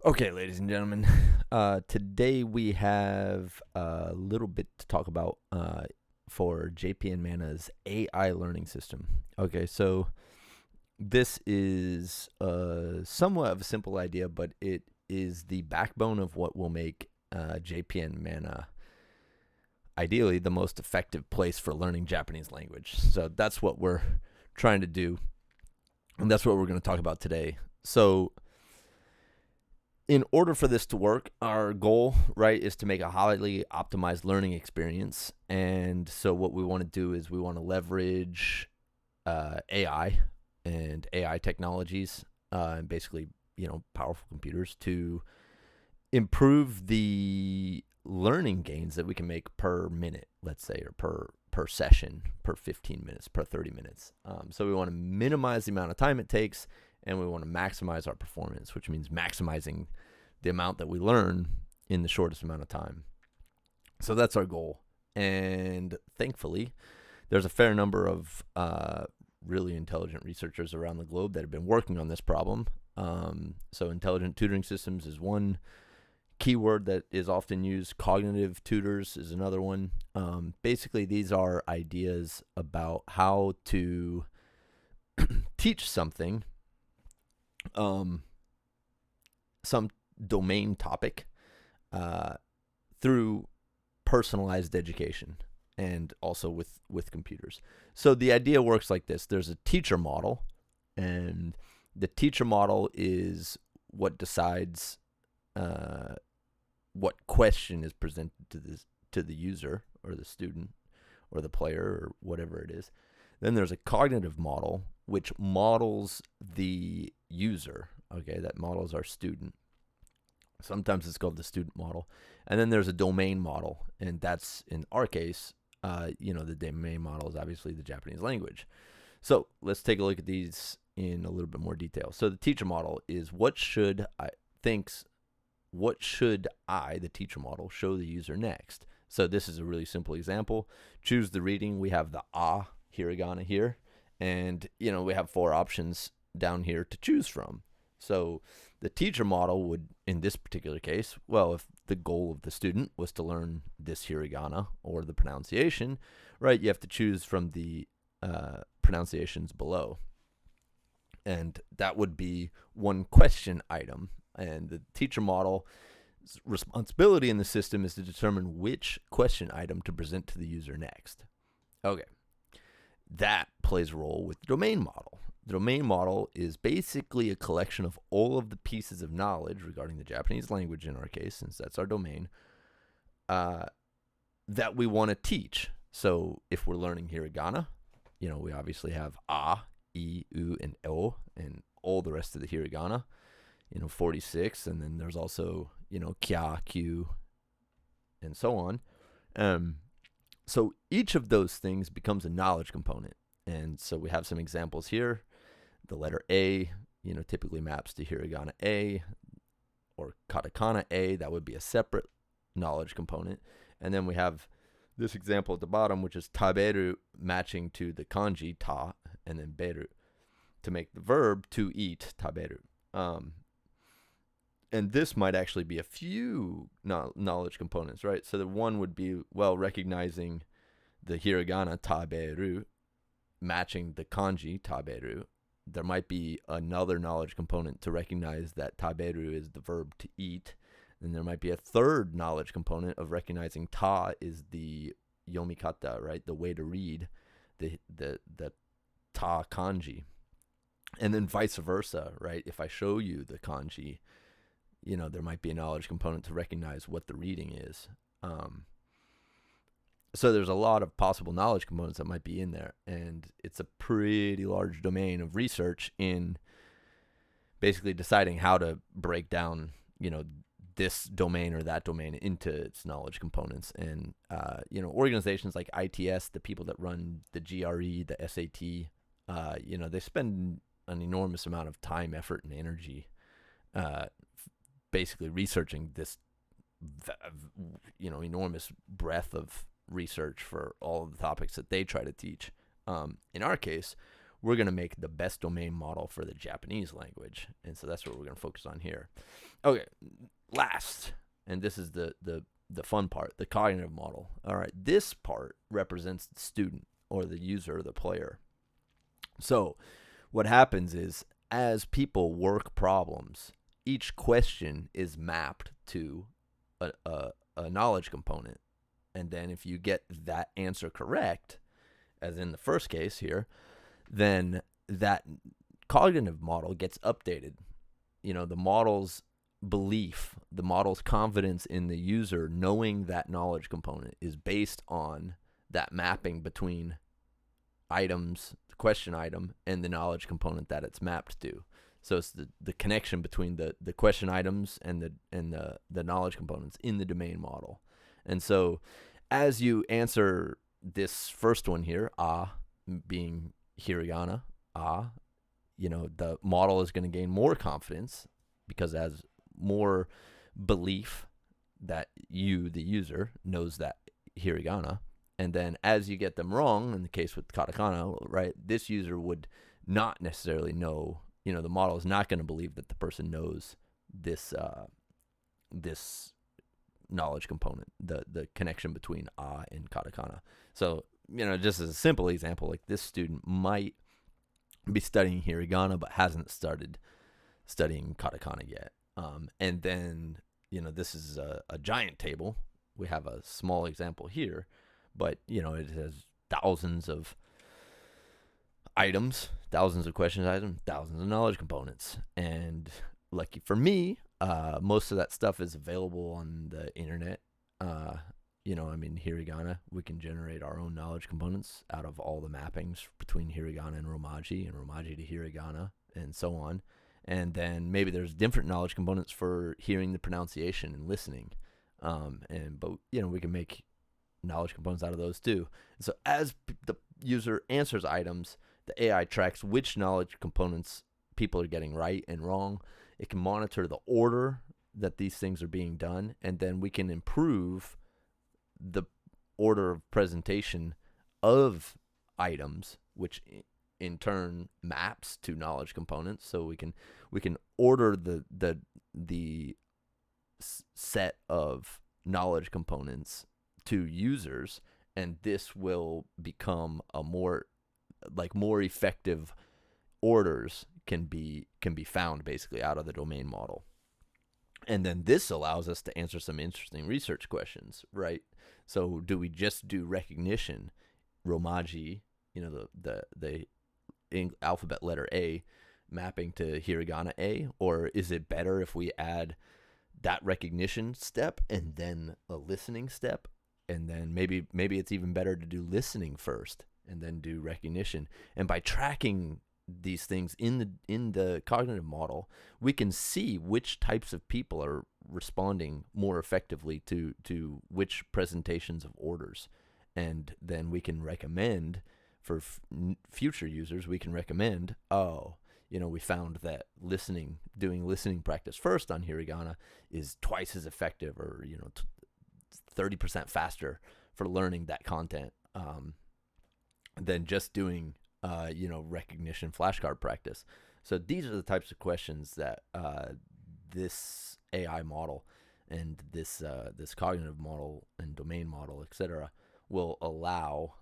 Okay, ladies and gentlemen, today we have a little bit to talk about for JpnMana's AI learning system. Okay, so this is somewhat of a simple idea, but it is the backbone of what will make JpnMana ideally the most effective place for learning Japanese language. So that's what we're trying to do, and that's what we're going to talk about today. So in order for this to work, our goal, right, is to make a highly optimized learning experience. And so what we want to do is we want to leverage AI and AI technologies, and basically, powerful computers to improve the learning gains that we can make per minute, let's say, or per session, per 15 minutes, per 30 minutes. So we want to minimize the amount of time it takes, and we want to maximize our performance, which means maximizing the amount that we learn in the shortest amount of time. So that's our goal. And thankfully, there's a fair number of really intelligent researchers around the globe that have been working on this problem. So Intelligent Tutoring Systems is one keyword that is often used. Cognitive tutors is another one. Basically, these are ideas about how to teach something, some domain topic, through personalized education and also with computers. So the idea works like this. There's a teacher model, and the teacher model is what decides what question is presented to the user or the student or the player or whatever it is. Then there's a cognitive model, which models the user. Okay, that models our student. Sometimes it's called the student model. And then there's a domain model, and that's, in our case, the domain model is obviously the Japanese language. So let's take a look at these in a little bit more detail. So the teacher model is what should I, the teacher model, show the user next? So this is a really simple example. Choose the reading. We have the hiragana here, and we have 4 options down here to choose from. So the teacher model would, in this particular case, well, if the goal of the student was to learn this hiragana or the pronunciation, right, you have to choose from the pronunciations below. And that would be one question item. And the teacher model's responsibility in the system is to determine which question item to present to the user next. Okay. That plays a role with the domain model. The domain model is basically a collection of all of the pieces of knowledge regarding the Japanese language, in our case, since that's our domain, that we want to teach. So if we're learning hiragana, we obviously have a, I, u, and o, and all the rest of the hiragana, 46, and then there's also, kya, q, and so on. So each of those things becomes a knowledge component. And so we have some examples here. The letter A, typically maps to hiragana A or katakana A. That would be a separate knowledge component. And then we have this example at the bottom, which is taberu, matching to the kanji ta and then beru to make the verb to eat, taberu. And this might actually be a few knowledge components, right? So the one would be, recognizing the hiragana taberu, matching the kanji taberu. There might be another knowledge component to recognize that taberu is the verb to eat. And there might be a third knowledge component of recognizing ta is the yomikata, right? The way to read the ta kanji. And then vice versa, right? If I show you the kanji, there might be a knowledge component to recognize what the reading is. So there's a lot of possible knowledge components that might be in there. And it's a pretty large domain of research in basically deciding how to break down, this domain or that domain into its knowledge components. And, organizations like ITS, the people that run the GRE, the SAT, they spend an enormous amount of time, effort, and energy basically researching this, enormous breadth of research for all of the topics that they try to teach. In our case, we're going to make the best domain model for the Japanese language. And so that's what we're going to focus on here. Okay, last, and this is the fun part, the cognitive model. All right, this part represents the student or the user or the player. So what happens is, as people work problems, each question is mapped to a knowledge component. And then if you get that answer correct, as in the first case here, then that cognitive model gets updated. The model's belief, the model's confidence in the user knowing that knowledge component is based on that mapping between items, the question item, and the knowledge component that it's mapped to. So it's the connection between the question items and the knowledge components in the domain model. And so as you answer this first one here, being hiragana, the model is going to gain more confidence because it has more belief that you, the user, knows that hiragana. And then as you get them wrong, in the case with katakana, right, this user would not necessarily know, the model is not going to believe that the person knows this this knowledge component, the connection between and katakana. So, just as a simple example, like this student might be studying hiragana but hasn't started studying katakana yet. And then, this is a giant table. We have a small example here, but, it has thousands of items, thousands of question items, thousands of knowledge components. And lucky for me, most of that stuff is available on the internet. Hiragana, we can generate our own knowledge components out of all the mappings between hiragana and romaji to hiragana and so on. And then maybe there's different knowledge components for hearing the pronunciation and listening. But we can make knowledge components out of those too. And so as the user answers items, the AI tracks which knowledge components people are getting right and wrong. It can monitor the order that these things are being done, and then we can improve the order of presentation of items, which in turn maps to knowledge components. So we can order the set of knowledge components to users, and this will become a more effective orders can be found basically out of the domain model. And then this allows us to answer some interesting research questions, right? So do we just do recognition, romaji, the alphabet letter A mapping to hiragana A, or is it better if we add that recognition step and then a listening step, and then maybe it's even better to do listening first and then do recognition? And by tracking these things in the cognitive model, we can see which types of people are responding more effectively to which presentations of orders. And then we can recommend for future users, we can recommend, we found that doing listening practice first on hiragana is twice as effective, or 30% faster for learning that content than just doing recognition flashcard practice. So these are the types of questions that this AI model and this cognitive model and domain model, etc., will allow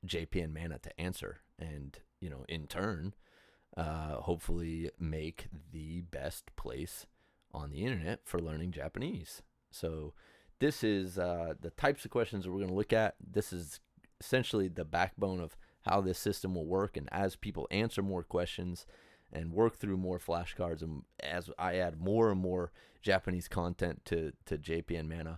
JpnMana to answer, and in turn, hopefully make the best place on the internet for learning Japanese. So this is the types of questions that we're going to look at. This is essentially the backbone of how this system will work. And as people answer more questions and work through more flashcards, and as I add more and more Japanese content to JpnMana,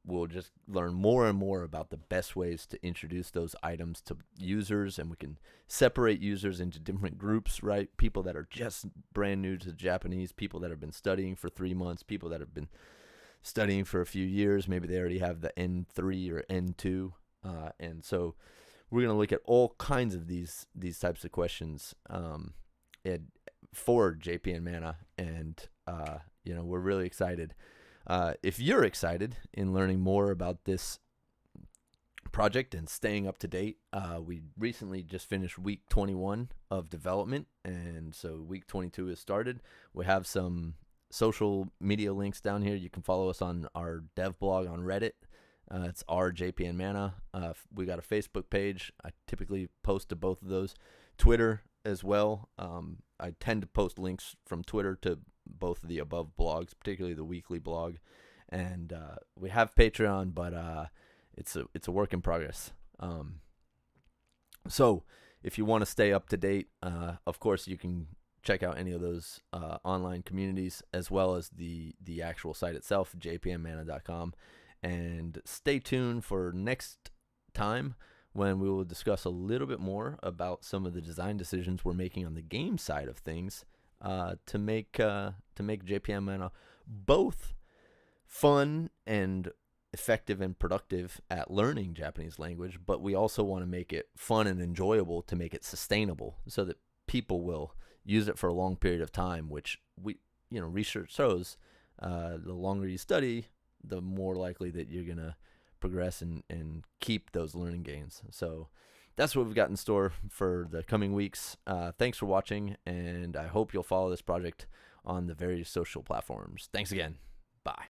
we'll just learn more and more about the best ways to introduce those items to users, and we can separate users into different groups, right? People that are just brand new to Japanese, people that have been studying for 3 months, people that have been studying for a few years, maybe they already have the N3 or N2, and so we're going to look at all kinds of these types of questions for JpnMana, and we're really excited. If you're excited in learning more about this project and staying up to date. We recently just finished week 21 of development, and so week 22 has started. We have some social media links down here. You can follow us on our dev blog on Reddit. It's our JpnMana. We got a Facebook page. I typically post to both of those. Twitter as well. I tend to post links from Twitter to both of the above blogs, particularly the weekly blog. And we have Patreon, but it's a work in progress. So if you want to stay up to date, of course you can check out any of those online communities, as well as the actual site itself, JpnMana.com. And stay tuned for next time, when we will discuss a little bit more about some of the design decisions we're making on the game side of things to make JpnMana both fun and effective and productive at learning Japanese language, but we also want to make it fun and enjoyable to make it sustainable, so that people will use it for a long period of time, which research shows the longer you study, the more likely that you're going to progress and keep those learning gains. So that's what we've got in store for the coming weeks. Thanks for watching, and I hope you'll follow this project on the various social platforms. Thanks again. Bye.